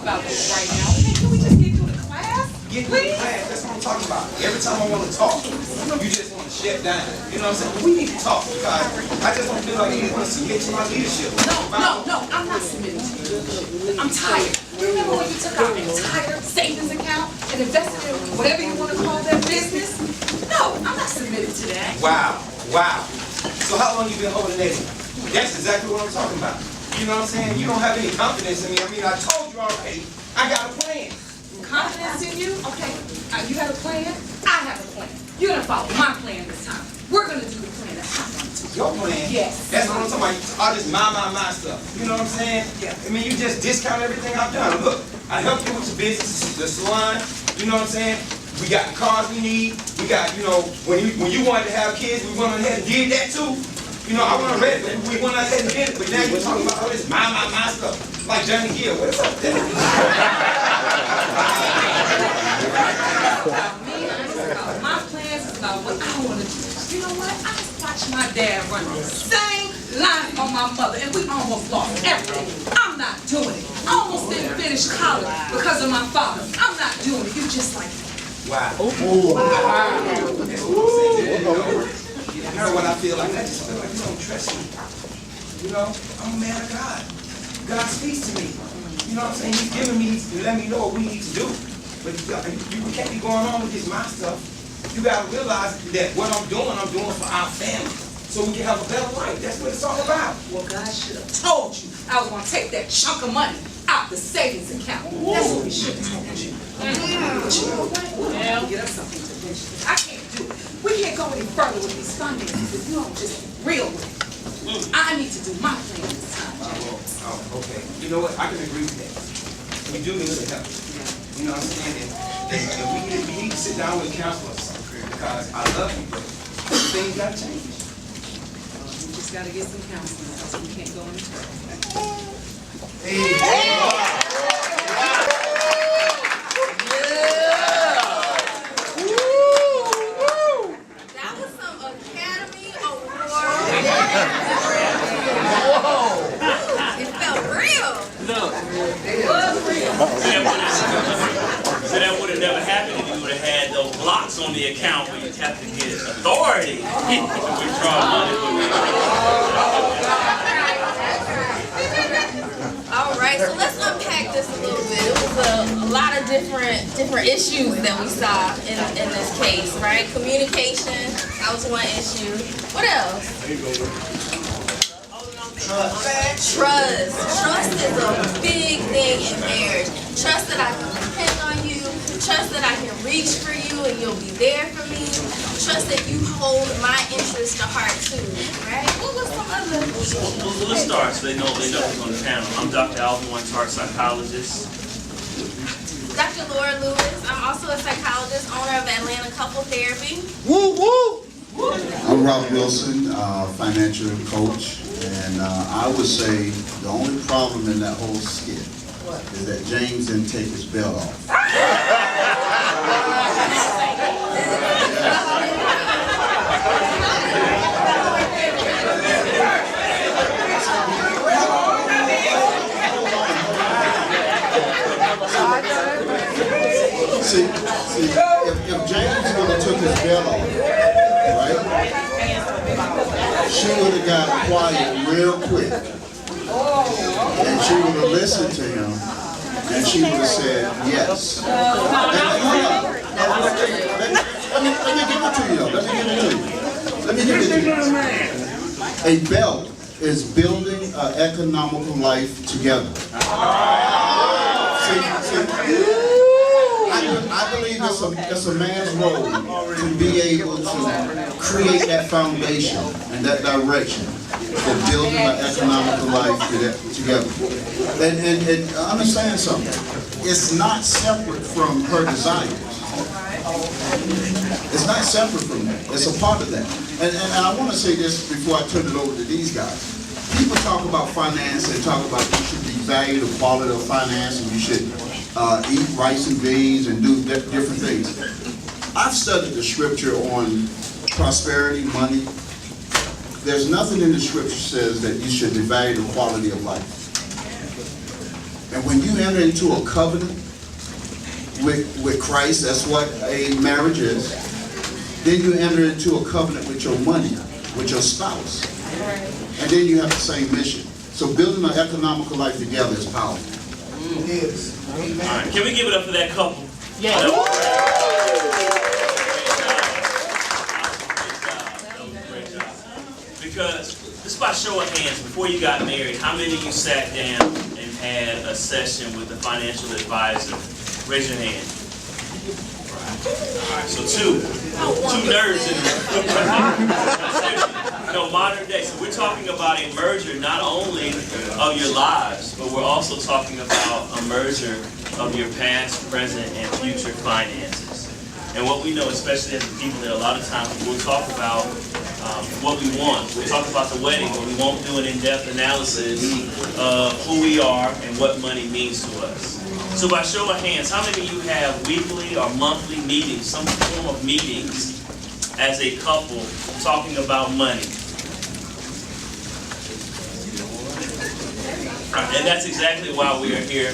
talk about this right now. Okay, can we just get to the class? Get to the class, that's what I'm talking about. Every time I want to talk, you just want to shut down. You know what I'm saying? We need to talk because I just don't feel like you want to submit to my leadership. No, I'm not submitting to you. I'm tired. You remember when you took our entire savings account and invested in whatever you want to call that business? No, I'm not submitting to that. Wow. So how long you been holding that in? That's exactly what I'm talking about. You know what I'm saying? You don't have any confidence in me. I mean, I told you already, I got a plan. Confidence in you? Okay. You have a plan? I have a plan. You're going to follow my plan this time. We're going to do the plan that I want to. Your plan? Yes. That's what I'm talking about. All this my stuff. You know what I'm saying? Yeah. I mean, you just discount everything I've done. Look, I helped you with your business, the salon. You know what I'm saying? We got the cars we need. We got, you know, when you wanted to have kids, we went ahead and did that too. You know, I went ahead, we went ahead and did it, but now you're talking about all this my stuff. Like Johnny Gill, what's up there? About my plans, it's about what I want to do. You know what? I just watched my dad run the same line on my mother, and we almost lost everything. I'm not doing it. I almost didn't finish college because of my father. I'm not doing it. You just like that. Wow. You know what I feel like? I just feel like you don't trust me. You know, I'm a man of God. God speaks to me. You know what I'm saying? He's giving me, let me know what we need to do. But you can't be going on with this my stuff. You gotta realize that what I'm doing for our family. So we can have a better life. That's what it's all about. Well, God should have told you I was going to take that chunk of money out the savings account. That's what we should have told you. But you know what? We'll have to get us something to mention. I can't do it. We can't go any further with these finances if you don't just real with it. I need to do my plan this time. Okay. You know what? I can agree with that. We do need some help. You know what I'm saying? And we need to sit down with counselors because I love you, but things gotta change. We just got to get some counseling because we can't go any further. That was some Academy Award. It felt real. It was real. So that would have never happened if you would have had those blocks on the account where you have to get authority to withdraw money. All right, so let's unpack this a little bit. It was a lot of different issues that we saw in this case, right? Communication, that was one issue. What else? Trust. Trust is a big thing in marriage. Trust that I can depend on you. Trust that I can reach for you and you'll be there for me. Trust that you hold my interest to heart too, right? What was some other? Well, let's start so they know who's on the panel. I'm Dr. Alvin Weinhardt, psychologist. Dr. Laura Lewis. I'm also a psychologist, owner of Atlanta Couple Therapy. Woo woo! I'm Ralph Wilson, financial coach, and I would say the only problem in that whole skit is that James didn't take his belt off. See, if James would have took his belt off, right, she would have got quiet real quick, and she would have listened to him, and she would have said yes. Let me give it to you, though. Let me give it to you. A belt is building an economical life together. I believe it's a man's role to be able to create that foundation and that direction for building an economical life together. And understand something. It's not separate from her desires. It's not separate from that. It's a part of that. And I want to say this before I turn it over to these guys. People talk about finance and talk about you should devalue the quality of finance and you should eat rice and beans and do different things. I've studied the scripture on prosperity, money. There's nothing in the scripture says that you should devalue the quality of life. And when you enter into a covenant with Christ, that's what a marriage is, then you enter into a covenant with your money, with your spouse. And then you have the same mission. So building an economical life together is powerful. Yes. All right, can we give it up for that couple? Yeah. That was a great job. Because, just by show of hands, before you got married, how many of you sat down and had a session with a financial advisor? Raise your hand. All right, so two nerds in the room. Modern day. So we're talking about a merger not only of your lives, but we're also talking about a merger of your past, present, and future finances. And what we know, especially as people, that a lot of times we'll talk about what we want. We'll talk about the wedding, but we won't do an in-depth analysis of who we are and what money means to us. So by show of hands, how many of you have weekly or monthly meetings, some form of meetings as a couple talking about money? And that's exactly why we are here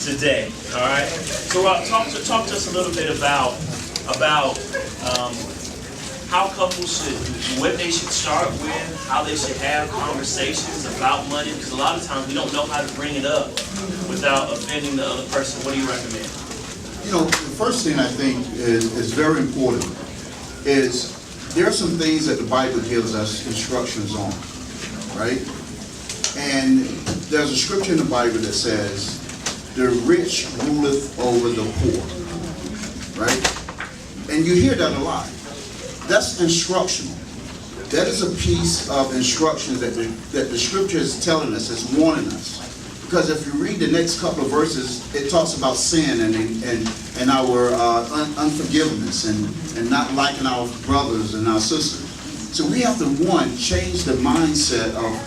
today. All right. So talk to us a little bit about how couples should, what they should start with, how they should have conversations about money. Because a lot of times we don't know how to bring it up without offending the other person. What do you recommend? You know, the first thing I think is very important is there are some things that the Bible gives us instructions on, right? And there's a scripture in the Bible that says, the rich ruleth over the poor, right? And you hear that a lot. That's instructional. That is a piece of instruction that the scripture is telling us, it's warning us. Because if you read the next couple of verses, it talks about sin and our unforgiveness and not liking our brothers and our sisters. So we have to, one, change the mindset of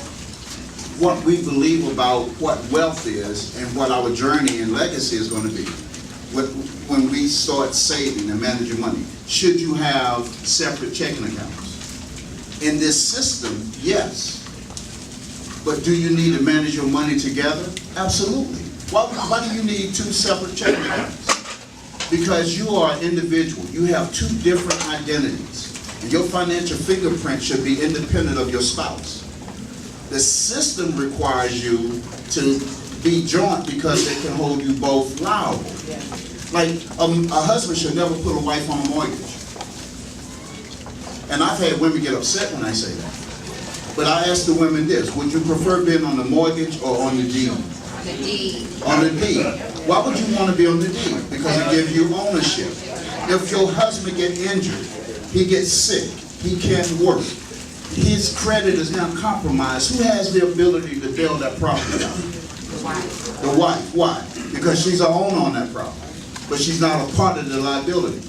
what we believe about what wealth is and what our journey and legacy is going to be. When we start saving and managing money, should you have separate checking accounts? In this system, yes. But do you need to manage your money together? Absolutely. Why do you need two separate checking accounts? Because you are an individual. You have two different identities. And your financial fingerprint should be independent of your spouse. The system requires you to be joint because they can hold you both liable. Like a husband should never put a wife on a mortgage. And I've had women get upset when I say that. But I ask the women this, would you prefer being on the mortgage or on the deed? The deed. On the deed. Why would you want to be on the deed? Because it gives you ownership. If your husband gets injured, he gets sick, he can't work, his credit is now compromised, who has the ability to bail that property out? The wife. Why? Because she's the owner on that property, but she's not a part of the liability.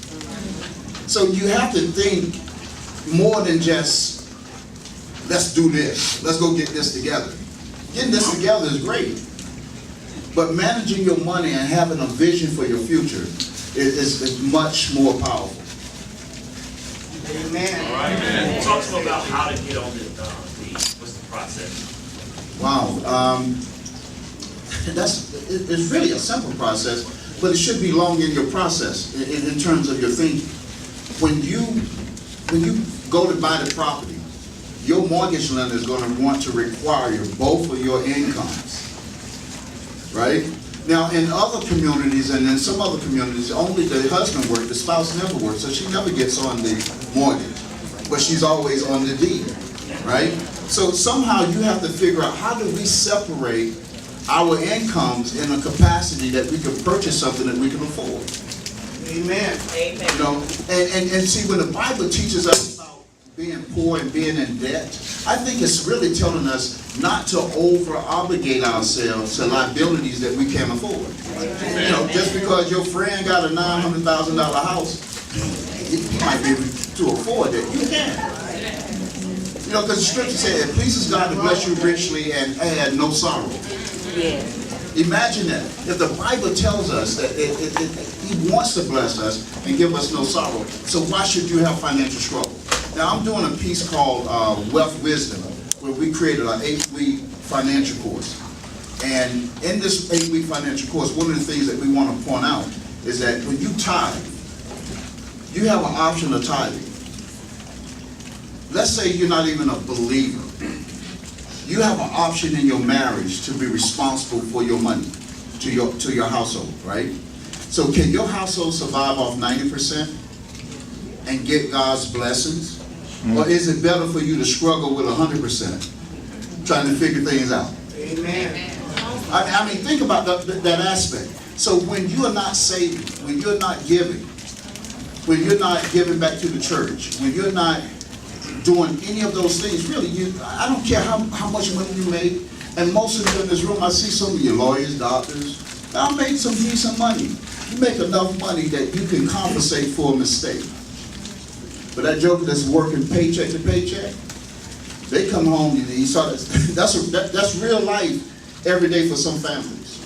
So you have to think more than just, let's do this, let's go get this together. Getting this together is great, but managing your money and having a vision for your future is much more powerful. Amen. All right, man. Talk to them about how to get on the deed. What's the process? Wow. It's really a simple process, but it should be long in your process in terms of your thinking. When you go to buy the property, your mortgage lender is going to want to require both of your incomes, right? Now, in other communities and in some other communities, only the husband works, the spouse never works, so she never gets on the mortgage, but she's always on the deed, right? So somehow you have to figure out, how do we separate our incomes in a capacity that we can purchase something that we can afford? Amen. You know, and see, when the Bible teaches us about being poor and being in debt, I think it's really telling us not to over-obligate ourselves to liabilities that we can't afford. You know, just because your friend got a $900,000 house, he might be able to afford it. You can. You know, because the scripture said, it pleases God to bless you richly and add no sorrow. Imagine that. If the Bible tells us that He wants to bless us and give us no sorrow, so why should you have financial struggle? Now, I'm doing a piece called Wealth Wisdom, where we created an 8-week financial course. And in this 8-week financial course, one of the things that we want to point out is that when you tithe, you have an option of tithing. Let's say you're not even a believer. You have an option in your marriage to be responsible for your money, to your household, right? So can your household survive off 90% and get God's blessings? Or is it better for you to struggle with 100%, trying to figure things out? Amen. I mean, think about that aspect. So when you're not saving, when you're not giving back to the church, when you're not doing any of those things, really, I don't care how much money you make. And most of you in this room, I see some of you lawyers, doctors, y'all make some decent money. You make enough money that you can compensate for a mistake. But that joker that's working paycheck to paycheck, they come home, you saw that's real life every day for some families.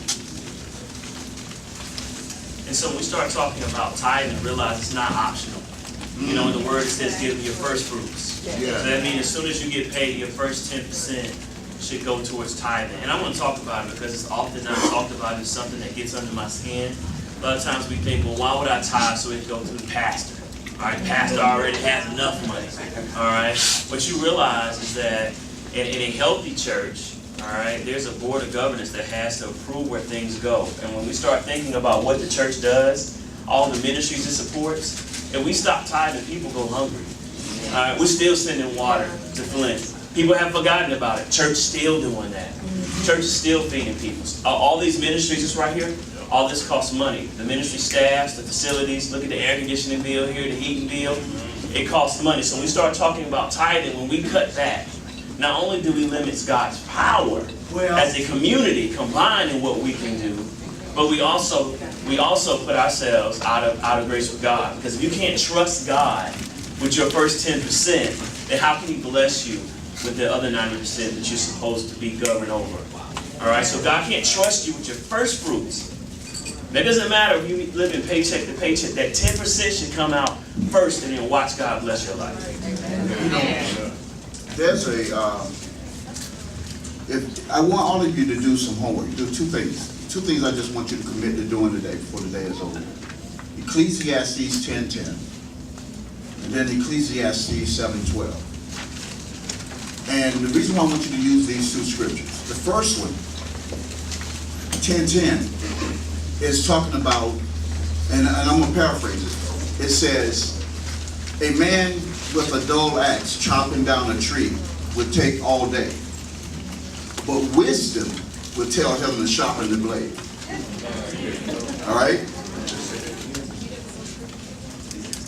And so when we start talking about tithing, realize it's not optional. You know, in the word it says give me your first fruits. Yeah. So that means as soon as you get paid, your first 10% should go towards tithing. And I want to talk about it because it's often not talked about. It's something that gets under my skin. A lot of times we think, well, why would I tithe so it can go to the pastor? All right, pastor already has enough money. All right, what you realize is that in a healthy church, all right, there's a board of governance that has to approve where things go. And when we start thinking about what the church does, all the ministries it supports, if we stop tithing, people go hungry. All right, we're still sending water to Flint. People have forgotten about it. Church still doing that. Church is still feeding people. All these ministries that's right here, all this costs money. The ministry staffs, the facilities, look at the air conditioning bill here, the heating bill. It costs money. So when we start talking about tithing, when we cut back, not only do we limit God's power as a community combined in what we can do, but we also put ourselves out of grace with God. Because if you can't trust God with your first 10%, then how can He bless you with the other 90% that you're supposed to be governed over? All right, so God can't trust you with your first fruits. That doesn't matter if you live in paycheck to paycheck. That 10% should come out first, and then watch God bless your life. You know, there's I want all of you to do some homework. Do two things. Two things I just want you to commit to doing today before the day is over. Ecclesiastes 10:10, and then Ecclesiastes 7:12. And the reason why I want you to use these two scriptures, the first one, 10:10, is talking about, and I'm going to paraphrase it. It says, a man with a dull axe chopping down a tree would take all day, but wisdom would tell him to sharpen the blade. All right?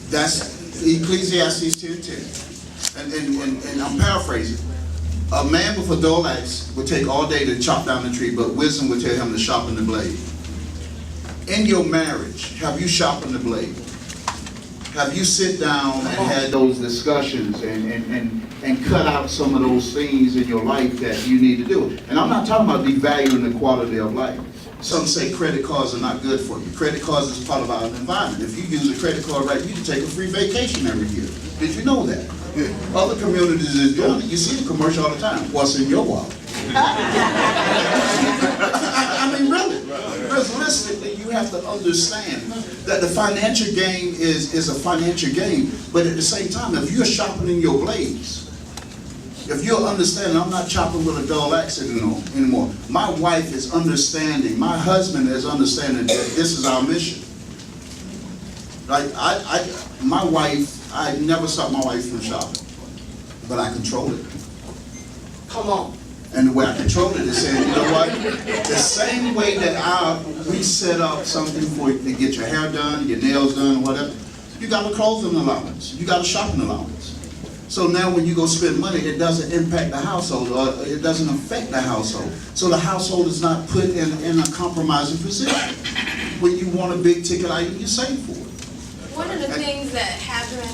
That's Ecclesiastes 10:10. And I'm paraphrasing. A man with a dull axe would take all day to chop down the tree, but wisdom would tell him to sharpen the blade. In your marriage, have you sharpened the blade? Have you sit down and had those discussions and cut out some of those things in your life that you need to do? And I'm not talking about devaluing the quality of life. Some say credit cards are not good for you. Credit cards is part of our environment. If you use a credit card right, you can take a free vacation every year. Did you know that? Other communities is doing it. You see the commercial all the time. What's in your wallet? I mean, really. Realistically, you have to understand that the financial game is a financial game. But at the same time, if you're sharpening your blades, if you're understanding, I'm not chopping with a dull axe anymore. My wife is understanding. My husband is understanding that this is our mission. Like my wife, I never stopped my wife from shopping, but I control it. Come on. And the way I control it is saying, you know what? The same way that we set up something for you to get your hair done, your nails done, whatever, you got a clothing allowance. You got a shopping allowance. So now when you go spend money, it doesn't impact the household, or it doesn't affect the household. So the household is not put in a compromising position. When you want a big ticket item, you save for it. One of the things that happened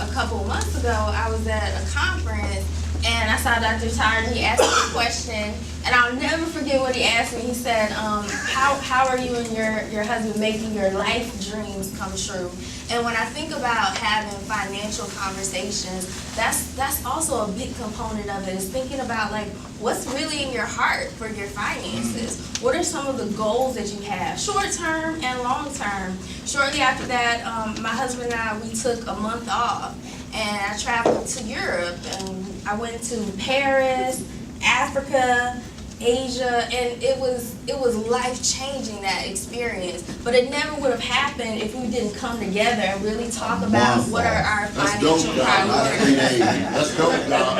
a couple of months ago, I was at a conference and I saw Dr. Tyler, and he asked me a question, and I'll never forget what he asked me. He said, how are you and your husband making your life dreams come true? And when I think about having financial conversations, that's also a big component of it, is thinking about like what's really in your heart for your finances. What are some of the goals that you have, short term and long term? Shortly after that, my husband and I, we took a month off, and I traveled to Europe, and I went to Paris, Africa, Asia, and it was life-changing, that experience. But it never would have happened if we didn't come together and really talk about what are our financial priorities. Let's go, God.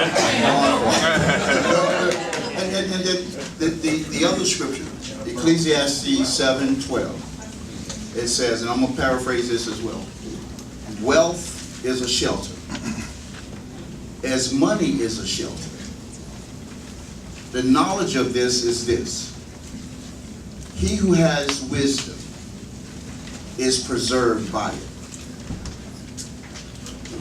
And then the other scripture, Ecclesiastes 7:12. It says, and I'm going to paraphrase this as well. Wealth is a shelter, as money is a shelter. The knowledge of this is this: he who has wisdom is preserved by it.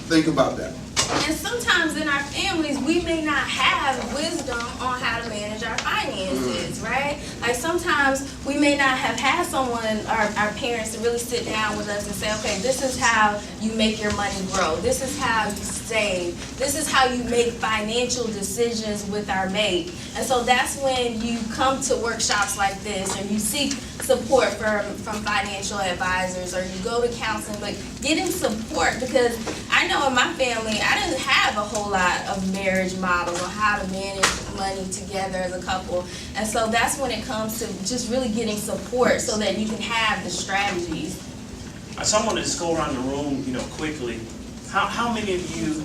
Think about that. And sometimes in our families, we may not have wisdom on how to manage our finances, right? Like sometimes we may not have had someone, our parents, to really sit down with us and say, okay, this is how you make your money grow. This is how you save. This is how you make financial decisions with our mate. And so that's when you come to workshops like this, or you seek support from financial advisors, or you go to counseling, but getting support, because I know in my family, I didn't have a whole lot of marriage models on how to manage money together as a couple. And so that's when it comes to just really getting support so that you can have the strategies. So I want to just go around the room, quickly. How many of you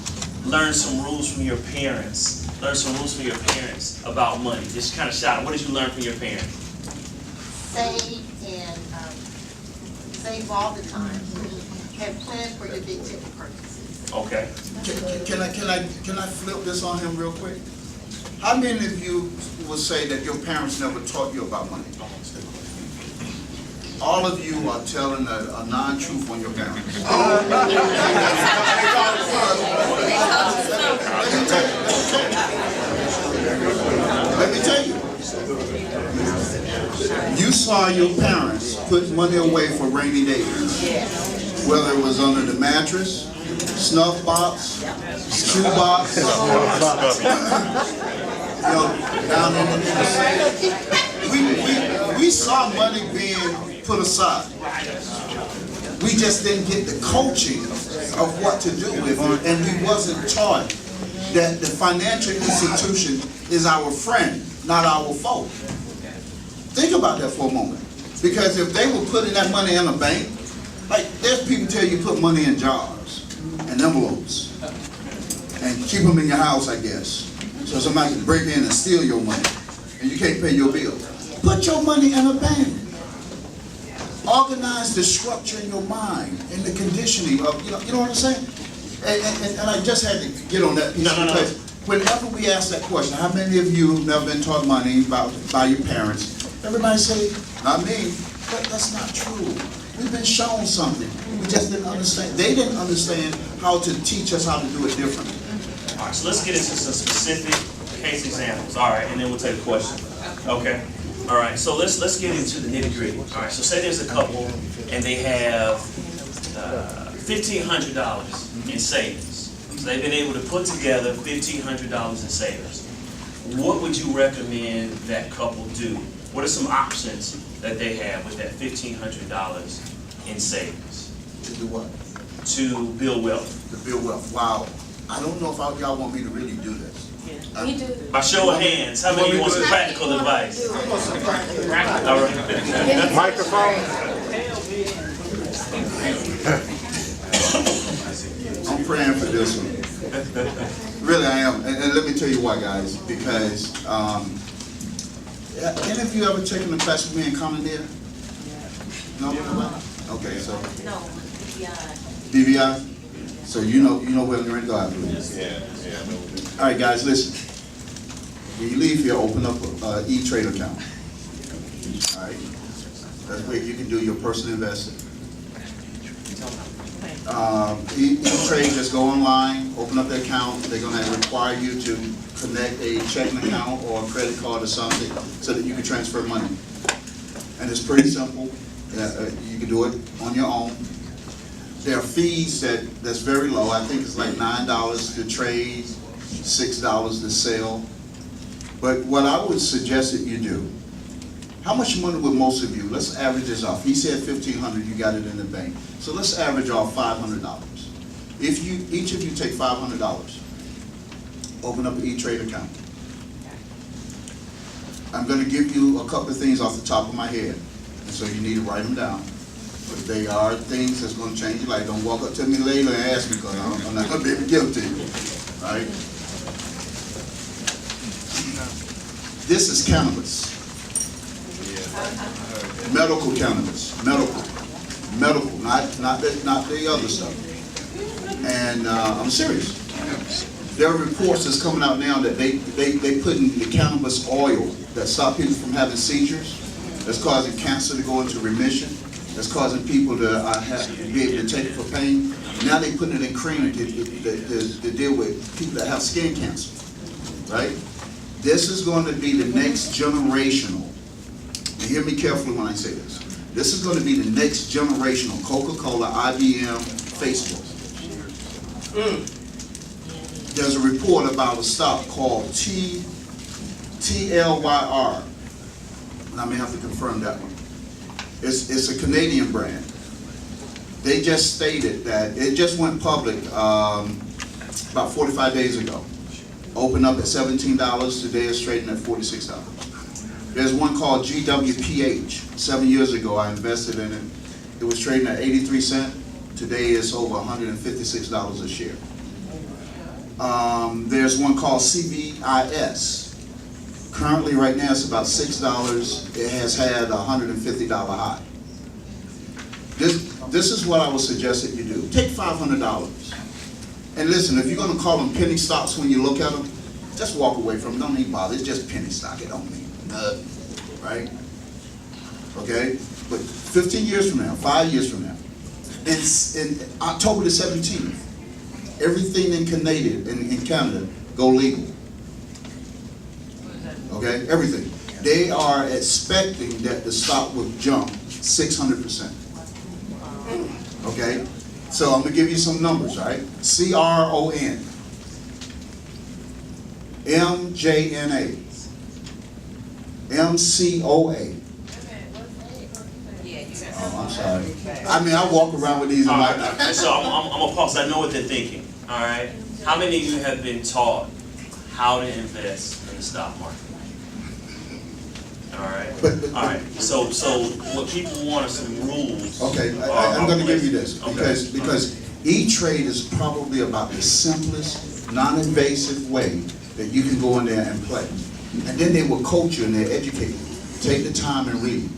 learned some rules from your parents? Learned some rules from your parents about money? Just kind of shout out. What did you learn from your parents? Save and save all the time. Have plans for your big ticket purchases. Okay. Can I flip this on him real quick? How many of you will say that your parents never taught you about money? All of you are telling a non-truth on your parents. Let me tell you. You saw your parents put money away for rainy days. Whether it was under the mattress, snuff box, shoe box, down in the safe. We saw money being put aside. We just didn't get the coaching of what to do with it, and we wasn't taught that the financial institution is our friend, not our foe. Think about that for a moment. Because if they were putting that money in a bank, like there's people tell you put money in jars and envelopes and keep them in your house, I guess. So somebody can break in and steal your money and you can't pay your bill. Put your money in a bank. Organize the structure in your mind and the conditioning of, you know what I'm saying? And I just had to get on that piece because whenever we ask that question, how many of you have never been taught money by your parents? Everybody say, not me. But that's not true. We've been shown something. We just didn't understand. They didn't understand how to teach us how to do it differently. All right, so let's get into some specific case examples. All right, and then we'll take a question. Okay. All right, so let's get into the nitty-gritty. All right, so say there's a couple and they have $1,500 in savings. So they've been able to put together $1,500 in savings. What would you recommend that couple do? What are some options that they have with that $1,500 in savings? To do what? To build wealth. To build wealth. Wow. I don't know if y'all want me to really do this. We do. By show of hands, how many want some practical advice? All right. Microphone. I'm praying for this one. Really, I am. And let me tell you why, guys. Because, any of you ever taken a class with me in Common Era? No? Okay, so. No, BVI? So you know where I'm going to go after this. Yeah. All right, guys, listen. When you leave here, open up an E-Trade account. All right? That's where you can do your personal investing. E-Trade, just go online, open up the account. They're gonna require you to connect a checking account or a credit card or something so that you can transfer money. And it's pretty simple. You can do it on your own. There are fees that's very low. I think it's like $9 to trade, $6 to sell. But what I would suggest that you do, how much money would most of you, let's average this off. He said $1,500, you got it in the bank. So let's average off $500. If each of you take $500, open up an E-Trade account. I'm gonna give you a couple of things off the top of my head, and so you need to write them down. But they are things that's gonna change your life. Don't walk up to me later and ask me, because I'm not gonna be able to give it to you, all right? This is cannabis. Medical cannabis, medical, not the other stuff. And I'm serious. There are reports that's coming out now that they putting the cannabis oil that stop people from having seizures, that's causing cancer to go into remission, that's causing people to be able to take it for pain. Now they putting it in cream to deal with people that have skin cancer, right? This is going to be the next generational. And hear me carefully when I say this. This is going to be the next generational Coca-Cola, IBM, Facebook. There's a report about a stock called TLYR. And I may have to confirm that one. It's a Canadian brand. They just stated that it just went public about 45 days ago. Opened up at $17. Today it's trading at $46. There's one called GWPH. 7 years ago, I invested in it. It was trading at 83 cents. Today it's over $156 a share. There's one called CVIS. Currently, right now, it's about $6. It has had a $150 high. This is what I would suggest that you do. Take $500. And listen, if you're going to call them penny stocks when you look at them, just walk away from them. Don't even bother. It's just penny stock. It don't mean nothing, right? Okay? But 15 years from now, 5 years from now, in October the 17th, everything in Canada go legal. Okay? Everything. They are expecting that the stock will jump 600%. Okay? So I'm going to give you some numbers, all right? CRON, MJNA, MCOA. Oh, I'm sorry. I mean, I walk around with these in my life. So I'm gonna pause. I know what they're thinking. All right. How many of you have been taught how to invest in the stock market? All right. All right. So what people want are some rules. Okay, I'm going to give you this because E-Trade is probably about the simplest, non-invasive way that you can go in there and play. And then they will coach you and they educate you. Take the time and read.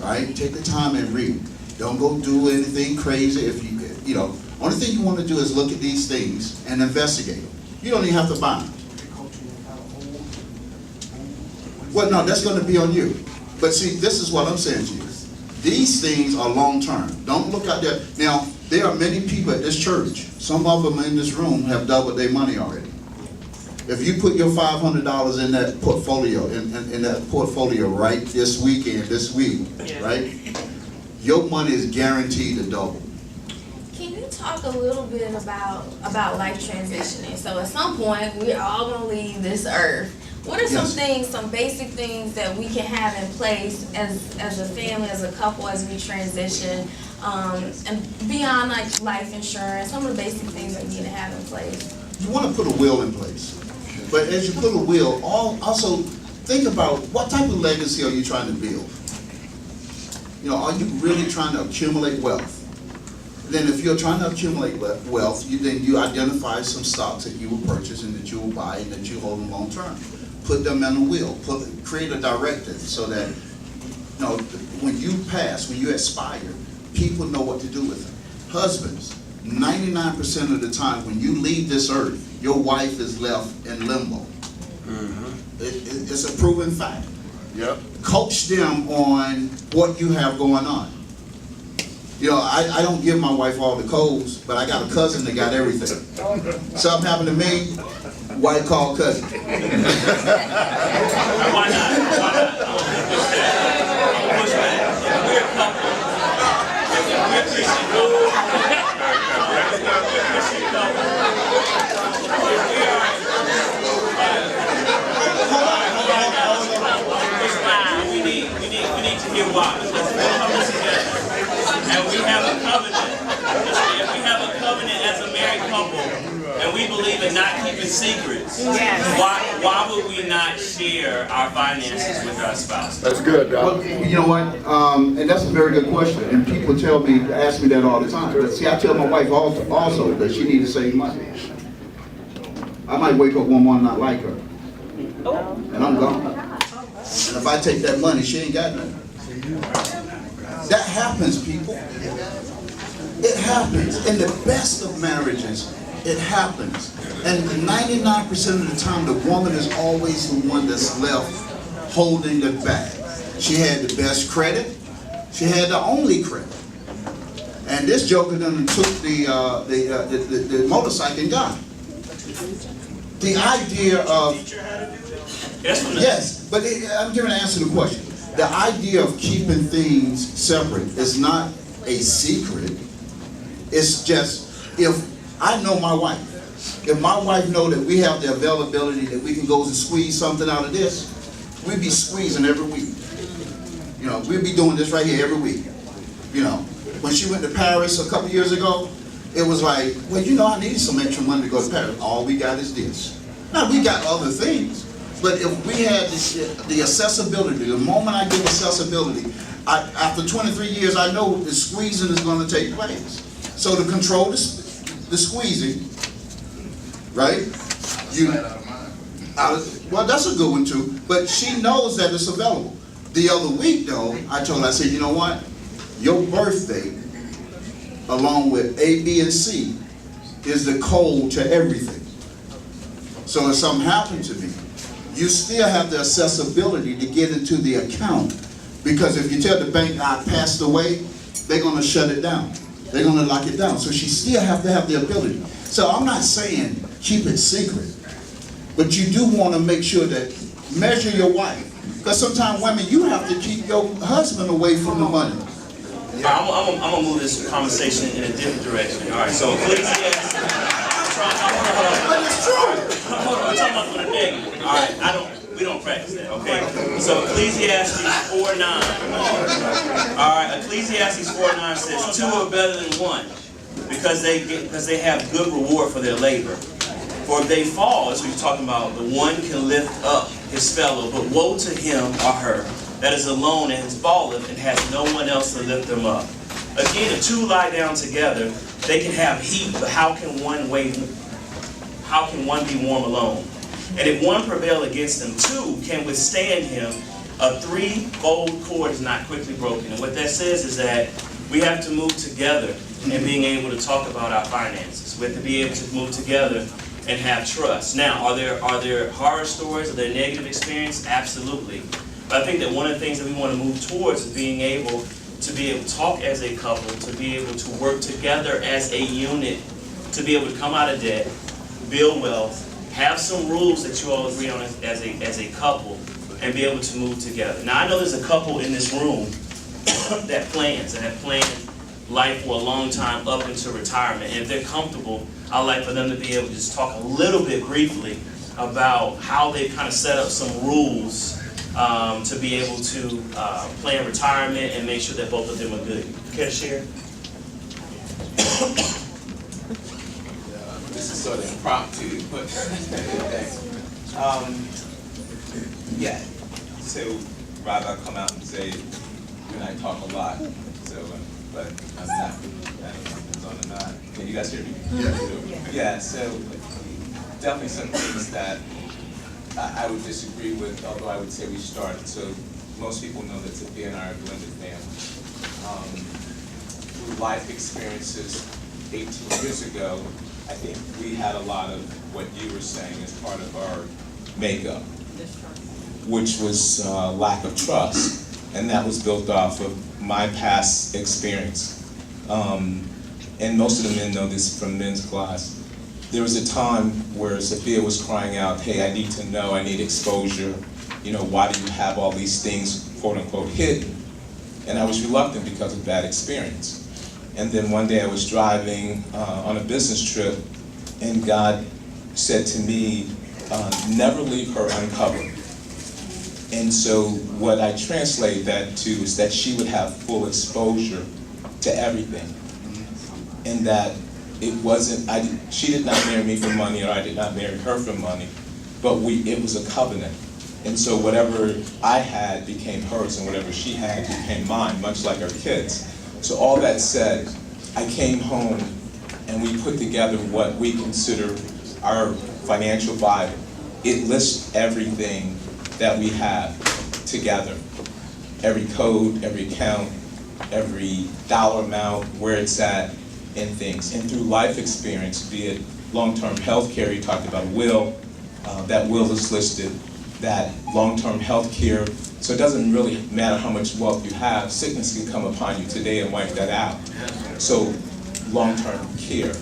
Right? Take the time and read. Don't go do anything crazy. If you know, only thing you want to do is look at these things and investigate them. You don't even have to buy them. Well, no, that's going to be on you. But see, this is what I'm saying to you. These things are long term. Don't look out there. Now, there are many people at this church. Some of them in this room have doubled their money already. If you put your $500 in that portfolio, in that portfolio right this weekend, this week, right, your money is guaranteed to double. Can you talk a little bit about life transitioning? So at some point, we're all going to leave this earth. What are some things, some basic things that we can have in place as a family, as a couple, as we transition, and beyond like life insurance, some of the basic things that we need to have in place? You want to put a will in place. But as you put a will, also think about what type of legacy are you trying to build? You know, are you really trying to accumulate wealth? Then if you're trying to accumulate wealth, then you identify some stocks that you will purchase and that you will buy and that you hold them long term. Put them in a will. Create a directive so that, you know, when you pass, when you expire, people know what to do with them. Husbands, 99% of the time when you leave this earth, your wife is left in limbo. It's a proven fact. Yep. Coach them on what you have going on. You know, I don't give my wife all the codes, but I got a cousin that got everything. Something happened to me, wife called cousin. Why not? Why not? Push back. We're a couple. We're a Christian couple. We need to get wise. Let's come together. And we have a covenant. If we have a covenant as a married couple, and we believe in not keeping secrets, why would we not share our finances with our spouse? That's good, Doc. Well, you know what? And that's a very good question. And people ask me that all the time. But see, I tell my wife also that she needs to save money. I might wake up one morning not like her, and I'm gone. And if I take that money, she ain't got nothing. That happens, people. It happens. In the best of marriages, it happens. And 99% of the time, the woman is always the one that's left holding the bag. She had the best credit. She had the only credit. And this joker done took the motorcycle and got it. The idea of... Yes, but I'm giving an answer to the question. The idea of keeping things separate is not a secret. It's just, if I know my wife, if my wife know that we have the availability that we can go and squeeze something out of this, we'd be squeezing every week. You know, we'd be doing this right here every week. You know, when she went to Paris a couple years ago, it was like, well, you know, I need some extra money to go to Paris. All we got is this. Now, we got other things. But if we had the accessibility, the moment I give accessibility, after 23 years, I know the squeezing is going to take place. So to control the squeezing, right? Well, that's a good one too. But she knows that it's available. The other week, though, I told her, I said, you know what? Your birthday, along with A, B, and C, is the code to everything. So if something happened to me, you still have the accessibility to get into the account. Because if you tell the bank I passed away, they're going to shut it down. They're going to lock it down. So she still have to have the ability. So I'm not saying keep it secret. But you do want to make sure that, measure your wife. Because sometimes women, you have to keep your husband away from the money. I'm going to move this conversation in a different direction. All right, so Ecclesiastes. But it's true. Hold on, we're talking about the negative. All right, we don't practice that, okay? So Ecclesiastes 4:9. All right, Ecclesiastes 4:9 says, 2 are better than one, because they have good reward for their labor. For if they fall, that's what you're talking about, the one can lift up his fellow, but woe to him or her that is alone and falleth and has no one else to lift them up. Again, if two lie down together, they can have heat, but how can one be warm alone? And if one prevail against them, two can withstand him. A threefold cord is not quickly broken. And what that says is that we have to move together in being able to talk about our finances. We have to be able to move together and have trust. Now, are there horror stories? Are there negative experiences? Absolutely. But I think that one of the things that we want to move towards is being able to talk as a couple, to be able to work together as a unit, to be able to come out of debt, build wealth, have some rules that you all agree on as a couple, and be able to move together. Now, I know there's a couple in this room that have planned life for a long time up into retirement. And if they're comfortable, I'd like for them to be able to just talk a little bit briefly about how they kind of set up some rules to be able to plan retirement and make sure that both of them are good. Care to share? This is sort of impromptu, but yeah. So, Rob, I'll come out and say, you and I talk a lot. So, but I'm not. It's on and on. Can you guys hear me? Yeah. So, definitely some things that I would disagree with, although I would say we started. So, most people know that Sophia and I are a blended family. Through life experiences 18 years ago, I think we had a lot of what you were saying as part of our makeup, which was lack of trust. And that was built off of my past experience. and most of the men know this from men's class. There was a time where Sophia was crying out, hey, I need to know, I need exposure. You know, why do you have all these things, quote unquote, hidden? And I was reluctant because of that experience. And then one day I was driving on a business trip, and God said to me, never leave her uncovered. And so what I translate that to is that she would have full exposure to everything. And that it wasn't, she did not marry me for money, or I did not marry her for money, but it was a covenant. And so whatever I had became hers, and whatever she had became mine, much like our kids. So all that said, I came home and we put together what we consider our financial Bible. It lists everything that we have together. Every code, every account, every dollar amount, where it's at, and things. And through life experience, be it long-term health care, you talked about a will, that will is listed, that long-term health care. So it doesn't really matter how much wealth you have, sickness can come upon you today and wipe that out. So long-term care.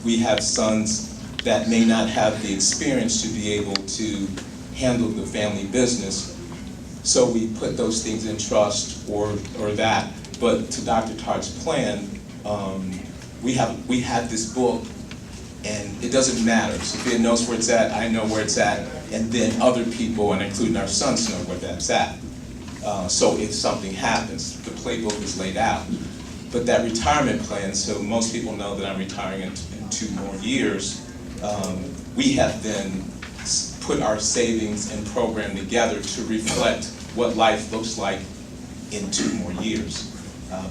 We have sons that may not have the experience to be able to handle the family business. So we put those things in trust or that. But to Dr. Tartt's plan, we have this book, and it doesn't matter. Sophia knows where it's at, I know where it's at, and then other people, and including our sons, know where that's at. So if something happens, the playbook is laid out. But that retirement plan, so most people know that I'm retiring in 2 more years, we have then put our savings and program together to reflect what life looks like in 2 more years.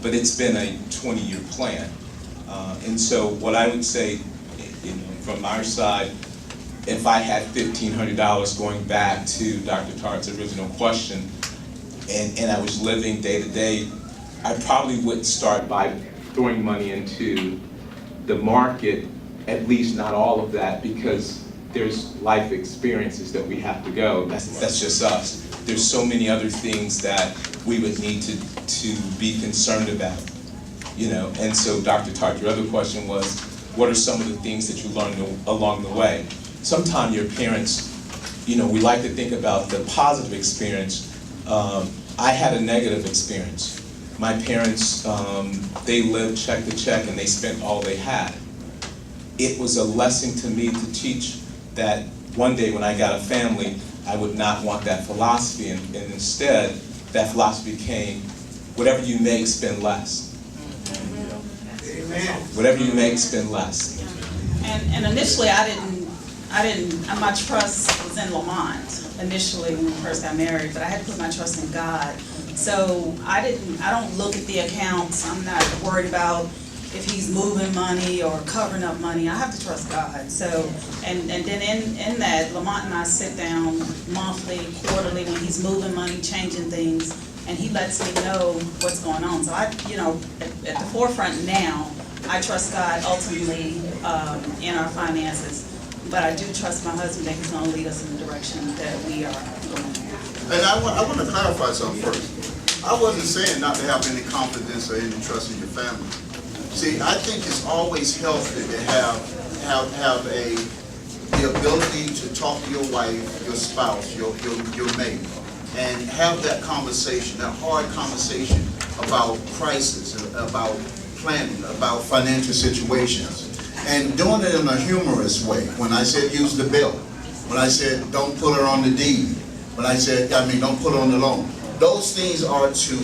But it's been a 20-year plan. And so what I would say, from our side, if I had $1,500 going back to Dr. Tartt's original question, and I was living day to day, I probably would start by throwing money into the market, at least not all of that, because there's life experiences that we have to go. That's just us. There's so many other things that we would need to be concerned about, And so, Dr. Tartt, your other question was, what are some of the things that you learned along the way? Sometimes your parents, we like to think about the positive experience. I had a negative experience. My parents, they lived check to check, and they spent all they had. It was a lesson to me to teach that one day when I got a family, I would not want that philosophy, and instead, that philosophy became, whatever you make, spend less. Amen. Whatever you make, spend less. And initially, my trust was in Lamont initially when we first got married, but I had to put my trust in God. So I don't look at the accounts. I'm not worried about if he's moving money or covering up money. I have to trust God. So, and then in that, Lamont and I sit down monthly, quarterly, when he's moving money, changing things, and he lets me know what's going on. So at the forefront now, I trust God ultimately in our finances, but I do trust my husband that he's going to lead us in the direction that we are going. And I want to clarify something first. I wasn't saying not to have any confidence or any trust in your family. See, I think it's always healthy to have the ability to talk to your wife, your spouse, your mate, and have that conversation, that hard conversation about crisis, about planning, about financial situations, and doing it in a humorous way. When I said use the bill, when I said don't put her on the deed, when I said, don't put her on the loan. Those things are to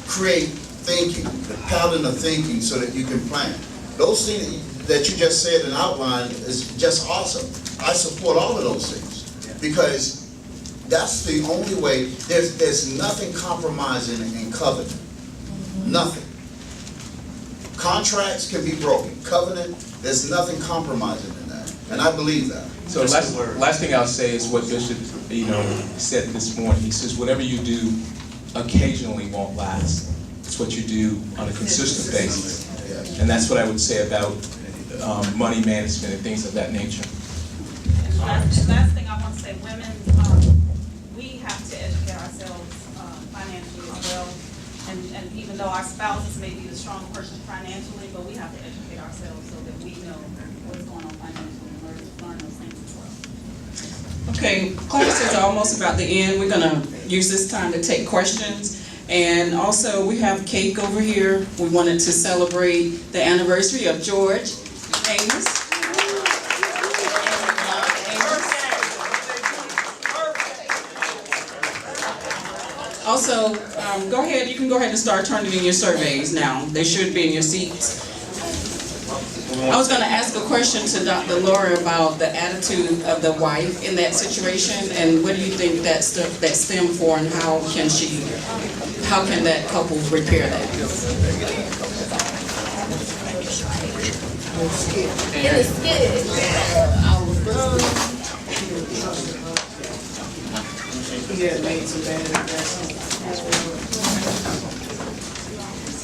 create thinking, the pattern of thinking so that you can plan. Those things that you just said and outlined is just awesome. I support all of those things because that's the only way. There's nothing compromising in covenant. Nothing. Contracts can be broken. Covenant, there's nothing compromising in that. And I believe that. So last thing I'll say is what Bishop said this morning. He says whatever you do occasionally won't last. It's what you do on a consistent basis. And that's what I would say about money management and things of that nature. And last thing I want to say, women, we have to educate ourselves financially as well. And even though our spouses may be the strong person financially, but we have to educate ourselves so that we know what's going on financially and learn those things as well. Okay, classes are almost about the end. We're gonna use this time to take questions. And also, we have cake over here. We wanted to celebrate the anniversary of George Amos. Also, go ahead, you can go ahead and start turning in your surveys now. They should be in your seats. I was gonna ask a question to Dr. Laura about the attitude of the wife in that situation, and what do you think that stemmed for, and how can that couple repair that? In the skit. He had made some bad investments.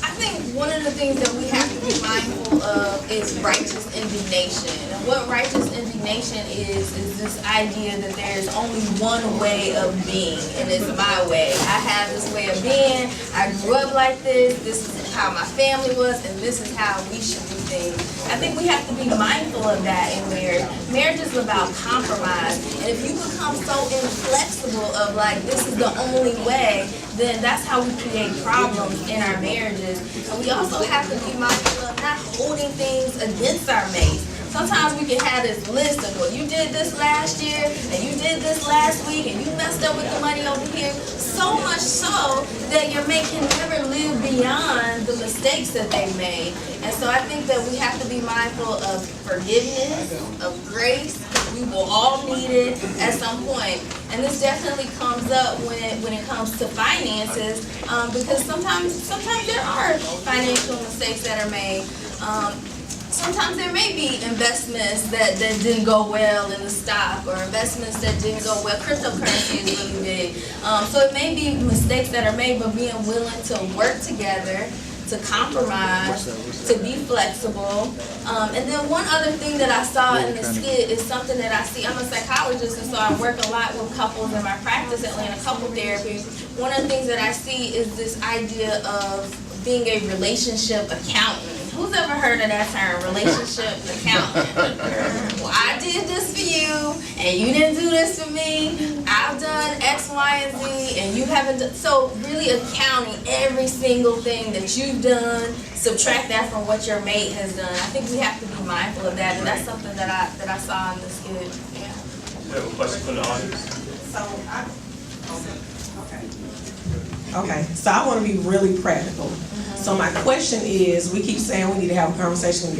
I think one of the things that we have to be mindful of is righteous indignation. And what righteous indignation is this idea that there's only one way of being, and it's my way. I have this way of being, I grew up like this is how my family was, and this is how we should do things. I think we have to be mindful of that in marriage. Marriage is about compromise, and if you become so inflexible of like, this is the only way, then that's how we create problems in our marriages. And we also have to be mindful of not holding things against our mates. Sometimes we can have this list of, well, you did this last year, and you did this last week, and you messed up with the money over here. So much so that your mate can never live beyond the mistakes that they made. And so I think that we have to be mindful of forgiveness, of grace. We will all need it at some point. And this definitely comes up when it comes to finances, because sometimes there are financial mistakes that are made. Sometimes there may be investments that didn't go well in the stock, or investments that didn't go well. Cryptocurrency is really big. So it may be mistakes that are made, but being willing to work together, to compromise, to be flexible. And then one other thing that I saw in the skit is something that I see. I'm a psychologist, and so I work a lot with couples in my practice, Atlanta Couple Therapy. One of the things that I see is this idea of being a relationship accountant. Who's ever heard of that term, relationship accountant? Well, I did this for you, and you didn't do this for me. I've done X, Y, and Z, and you haven't done. So really accounting every single thing that you've done, subtract that from what your mate has done. I think we have to be mindful of that, and that's something that I saw in this skit. Yeah. We have a question from the audience. Okay, so I want to be really practical. So my question is, we keep saying we need to have a conversation,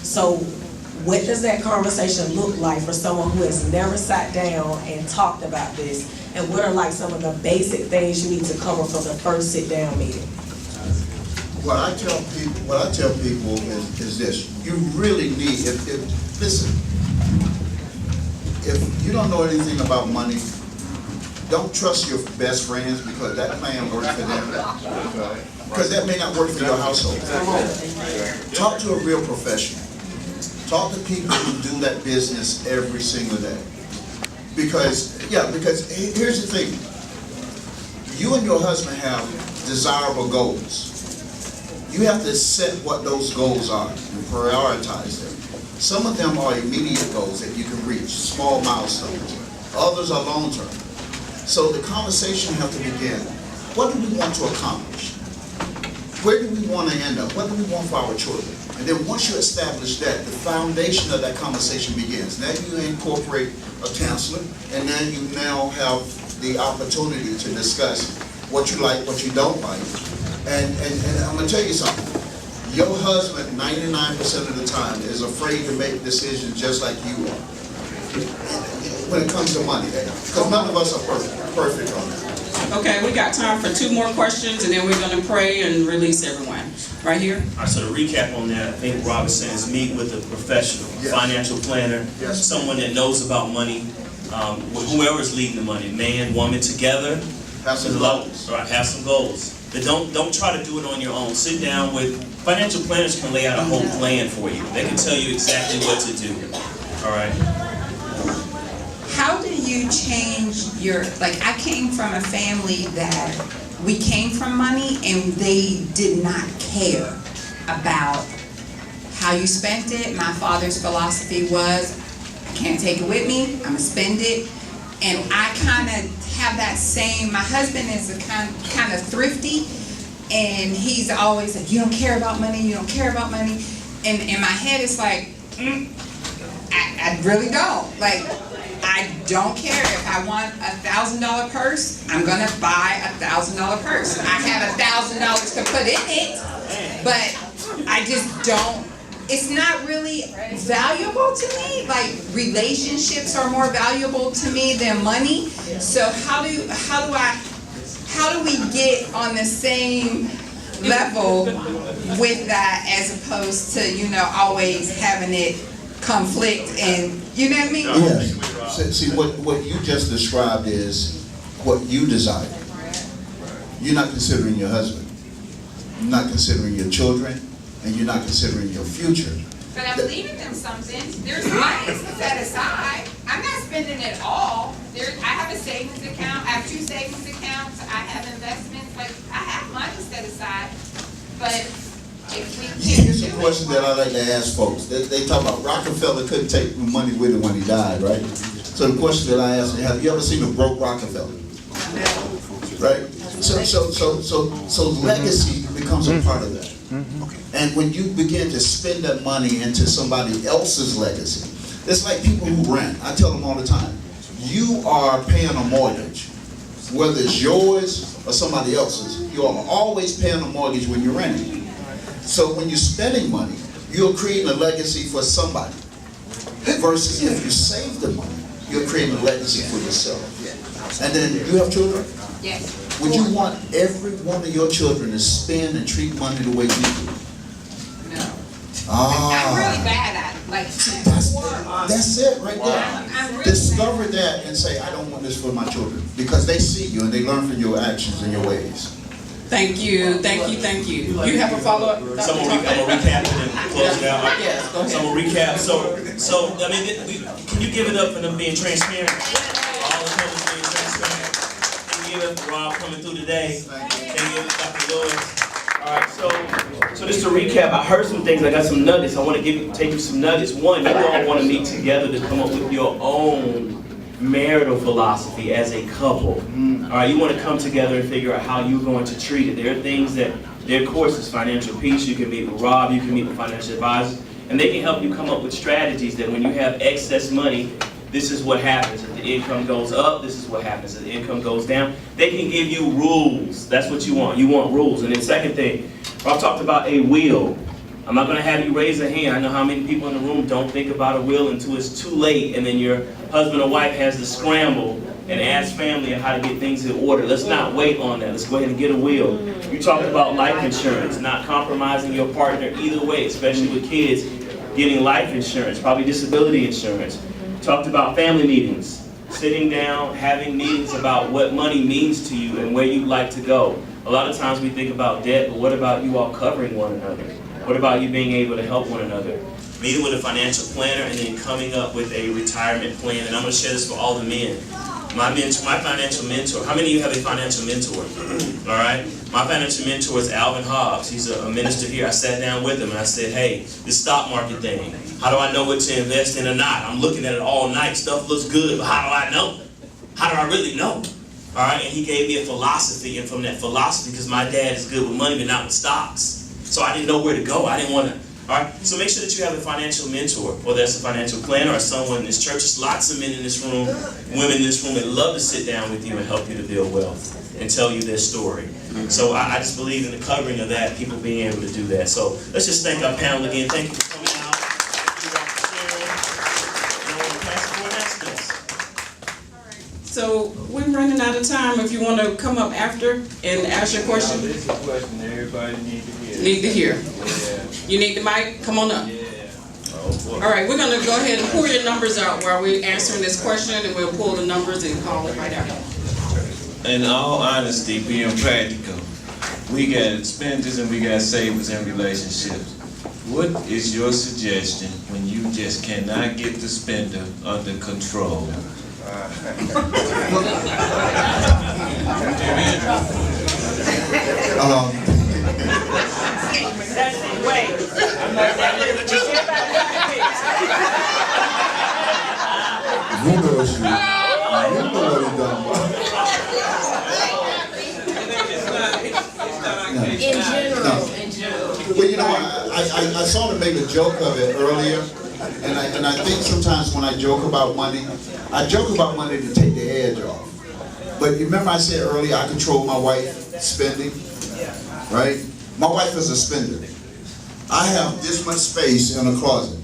So what does that conversation look like for someone who has never sat down and talked about this? And what are like some of the basic things you need to cover for the first sit-down meeting? What I tell people is this: you really need, listen, if you don't know anything about money, don't trust your best friends, because that plan works for them. Because that may not work for your household. Talk to a real professional. Talk to people who do that business every single day. Because here's the thing. You and your husband have desirable goals. You have to set what those goals are and prioritize them. Some of them are immediate goals that you can reach, small milestones. Others are long-term. So the conversation has to begin. What do we want to accomplish? Where do we want to end up? What do we want for our children? And then once you establish that, the foundation of that conversation begins. Now you incorporate a counselor, and then you now have the opportunity to discuss what you like, what you don't like. And I'm going to tell you something. Your husband, 99% of the time, is afraid to make decisions just like you are when it comes to money. Because none of us are perfect on that. Okay, we got time for 2 more questions, and then we're going to pray and release everyone. Right here. All right, so to recap on that, I think Robert says meet with a professional, financial planner, someone that knows about money, whoever's leading the money, man, woman, together. Have some goals. Right, have some goals. But don't try to do it on your own. Sit down with financial planners. Can lay out a whole plan for you. They can tell you exactly what to do. All right. How do you change your, like, I came from a family that we came from money and they did not care about how you spent it. My father's philosophy was, I can't take it with me, I'm gonna spend it. And I kind of have that same, my husband is a kind of thrifty, and he's always like, you don't care about money, you don't care about money. And in my head it's like, I really don't. Like, I don't care. If I want $1,000 purse, I'm gonna buy $1,000 purse. I have $1,000 to put in it, but I just don't. It's not really valuable to me. Like, relationships are more valuable to me than money. So how do we get on the same level with that, as opposed to, you know, always having it conflict and, you know what I mean? Yes. See, what you just described is what you desire. You're not considering your husband. You're not considering your children. And you're not considering your future. But I'm leaving them something. There's money set aside. I'm not spending it all. I have a savings account. I have 2 savings accounts. I have investments. Like, I have money set aside. But if we can't. Here's a question that I like to ask folks. They talk about Rockefeller couldn't take money with him when he died, right? So the question that I ask, have you ever seen a broke Rockefeller? Right? So legacy becomes a part of that. And when you begin to spend that money into somebody else's legacy, it's like people who rent. I tell them all the time, you are paying a mortgage. Whether it's yours or somebody else's, you are always paying a mortgage when you're renting. So when you're spending money, you're creating a legacy for somebody. Versus if you save the money, you're creating a legacy for yourself. And then you have children? Yes. Would you want every one of your children to spend and treat money the way you do? No. Ah. I'm really bad at it. Like, That's it right there. I'm really Discover that and say, I don't want this for my children. Because they see you and they learn from your actions and your ways. Thank you. You have a follow-up? So I'm gonna recap and then close it out. Yes, go ahead. So I'm gonna recap. So I mean, can you give it up for them being transparent? All the members being transparent. Can you give it up for Rob coming through today? Can you give it Dr. Lewis? All right. So just to recap, I heard some things. I got some nuggets. I want to take you some nuggets. One, you all want to meet together to come up with your own marital philosophy as a couple. All right, you want to come together and figure out how you're going to treat it. There are things that, their course is Financial Peace. You can meet with Rob, you can meet with financial advisors, and they can help you come up with strategies that when you have excess money, this is what happens. If the income goes up, this is what happens. If the income goes down, they can give you rules. That's what you want. You want rules. And then second thing, Rob talked about a will. I'm not going to have you raise a hand. I know how many people in the room don't think about a will until it's too late, and then your husband or wife has to scramble and ask family on how to get things in order. Let's not wait on that. Let's go ahead and get a will. You talked about life insurance, not compromising your partner either way, especially with kids, getting life insurance, probably disability insurance. You talked about family meetings, sitting down, having meetings about what money means to you and where you'd like to go. A lot of times we think about debt, but what about you all covering one another? What about you being able to help one another? Meeting with a financial planner and then coming up with a retirement plan. And I'm going to share this for all the men. My financial mentor, how many of you have a financial mentor? All right? My financial mentor is Alvin Hobbs. He's a minister here. I sat down with him and I said, hey, this stock market thing, how do I know what to invest in or not? I'm looking at it all night. Stuff looks good, but how do I know? How do I really know? All right? And he gave me a philosophy, and from that philosophy, because my dad is good with money but not with stocks. So I didn't know where to go. I didn't want to. All right. So make sure that you have a financial mentor, whether that's a financial planner or someone in this church. There's lots of men in this room, women in this room that love to sit down with you and help you to build wealth and tell you their story. So I just believe in the covering of that, people being able to do that. So let's just thank our panel again. Thank you for coming out. Thank you for sharing. And I want to pass the board announcements. So we're running out of time. If you want to come up after and ask your question. This is a question everybody needs to hear. Need to hear. Yeah. You need the mic? Come on up. Yeah. All right, we're going to go ahead and pull your numbers out while we're answering this question, and we'll pull the numbers and call it right out. In all honesty, being practical, we got expenditures and we got savings in relationships. What is your suggestion when you just cannot get the spender under control? You know what you know what he done. In general. Well, you know, I sort of made a joke of it earlier, and I think sometimes when I joke about money to take the edge off. But you remember I said earlier I control my wife's spending, right? My wife is a spender. I have this much space in a closet,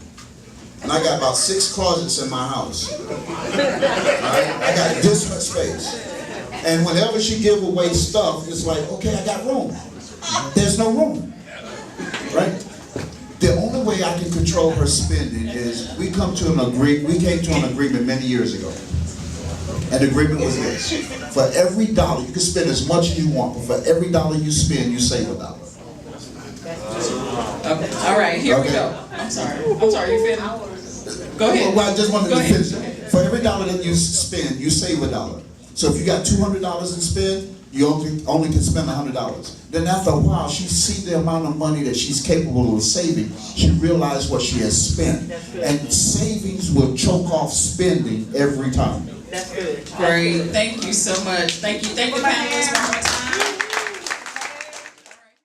and I got about 6 closets in my house. Right? I got this much space, and whenever she give away stuff, it's like, okay, I got room. There's no room, right? The only way I can control her spending is we came to an agreement many years ago. And the agreement was this: for every dollar, you can spend as much as you want, but for every dollar you spend, you save $1. Okay, all right, here we go. I'm sorry, you finished? Go ahead. Well, I just wanted to finish. Go ahead. For every dollar that you spend, you save $1. So if you got $200 to spend, you only can spend $100. Then after a while, she sees the amount of money that she's capable of saving. She realizes what she has spent. And savings will choke off spending every time. Great, thank you so much. Thank you panelists one more time.